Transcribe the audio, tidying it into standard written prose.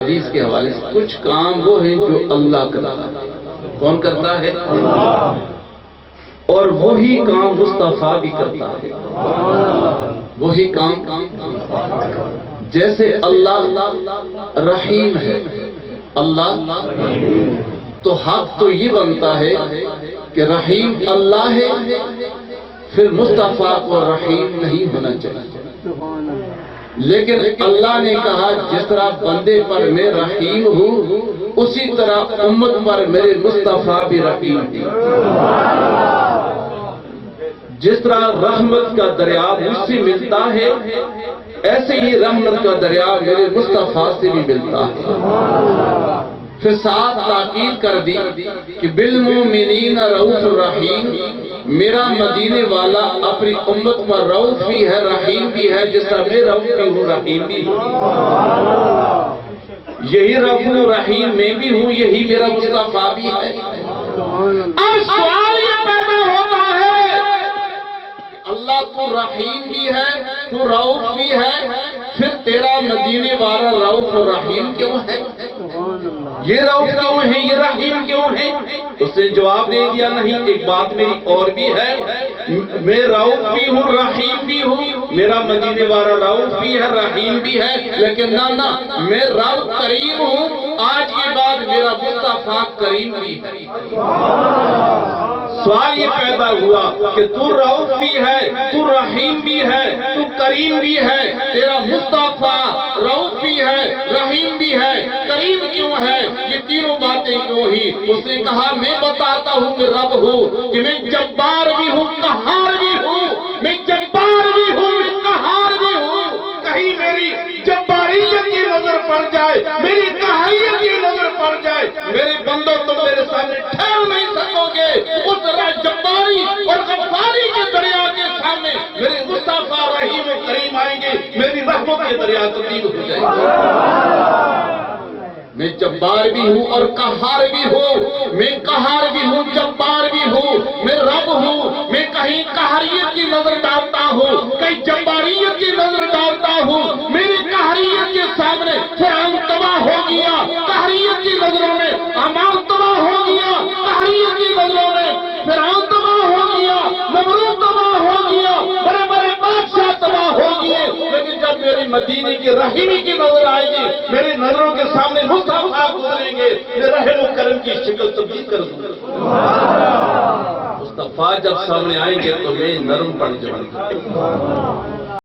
حدیث کے حوالے سے کچھ کام وہ ہیں جو اللہ کرتا ہے. کون کرتا ہے؟ اور وہی کام مصطفیٰ بھی کرتا ہے. وہی کام جیسے اللہ رحیم ہے، اللہ تو حق تو یہ بنتا ہے کہ رحیم اللہ ہے، پھر مصطفیٰ کو رحیم نہیں ہونا چاہیے. لیکن اللہ نے کہا جس طرح بندے پر میں رحیم ہوں اسی طرح امت پر میرے مصطفیٰ بھی رحیم تھی. جس طرح رحمت کا دریا مجھ سے ملتا ہے ایسے ہی رحمت کا دریا میرے مصطفیٰ سے بھی ملتا ہے. پھر ساتھ تاکید کر دی کہ بالمؤمنین رؤوف الرحیم، میرا مدینے والا اپنی امت پر رؤوف بھی ہے رحیم بھی ہے، جس طرح میں رؤوف بھی ہوں رحیم بھی ہوں. یہی رؤوف رحیم میں بھی ہوں، یہی میرا مصطفیٰ بھی ہے. اب سوال یہ پیدا ہوتا ہے اللہ تو رحیم بھی ہے تو رؤوف بھی ہے، پھر تیرا مدینے والا رؤوف رحیم کیوں ہے؟ یہ رؤوف کیوں ہے، یہ رحیم کیوں ہے؟ اس نے جواب دے دیا نہیں، ایک بات میری اور بھی ہے، میں رؤوف بھی ہوں رحیم بھی ہوں، میرا مدینے والا رؤوف بھی ہے رحیم بھی ہے، لیکن نہ میں رب کریم ہوں، آج کے بعد میرا مصطفیٰ کریم بھی ہے. سوال یہ پیدا ہوا کہ تو رؤوف بھی ہے تو رحیم بھی ہے تو کریم بھی ہے، تیرا مصطفیٰ رؤوف بھی ہے رحیم بھی ہے کریم کیوں ہے؟ یہ تینوں باتیں کیوں ہی؟ اس نے کہا میں بتاتا ہوں کہ رب ہوں، کہ میں جبار بھی ہوں قہار بھی ہوں، میں جبار بھی ہوں قہار بھی ہوں. کہیں میری جباریت کی نظر پڑ جائے، میری قہریت کی نظر پڑ جائے، میرے بندوں تم میرے سامنے ٹھہر نہیں سکو گے. اس طرح جباری اور غفاری کے دریا کے سامنے میرے مصطفیٰ رحیم و کریم آئیں گے، میری رحمت کے دریا تبدیل ہو جائے گا. میں جبار بھی ہوں اور قہار بھی ہوں، میں قہار بھی ہوں جبار بھی ہوں، میں رب ہوں. میں کہیں قہریت کی نظر ڈالتا ہوں، کہیں جباریت کی نظر ڈالتا ہوں. میری قہریت کے سامنے فرعون تباہ ہو گیا، قہریت کی نظروں میں حمان تباہ ہو گیا، قہریت کی نظروں میں فرعون تباہ ہو گیا، نمرود تباہ ہو گیا، بڑے بڑے بادشاہ تباہ ہو گئے. لیکن جب میری مدینے کی رحیمی کی نظر آئے گی، میری نظروں کے سامنے مصطفیٰ گزریں گے، میں رحم و کرم کی شکل تبدیل کر دوں گا. مصطفیٰ جب سامنے آئیں گے تو میں نرم پڑ جاؤں گا.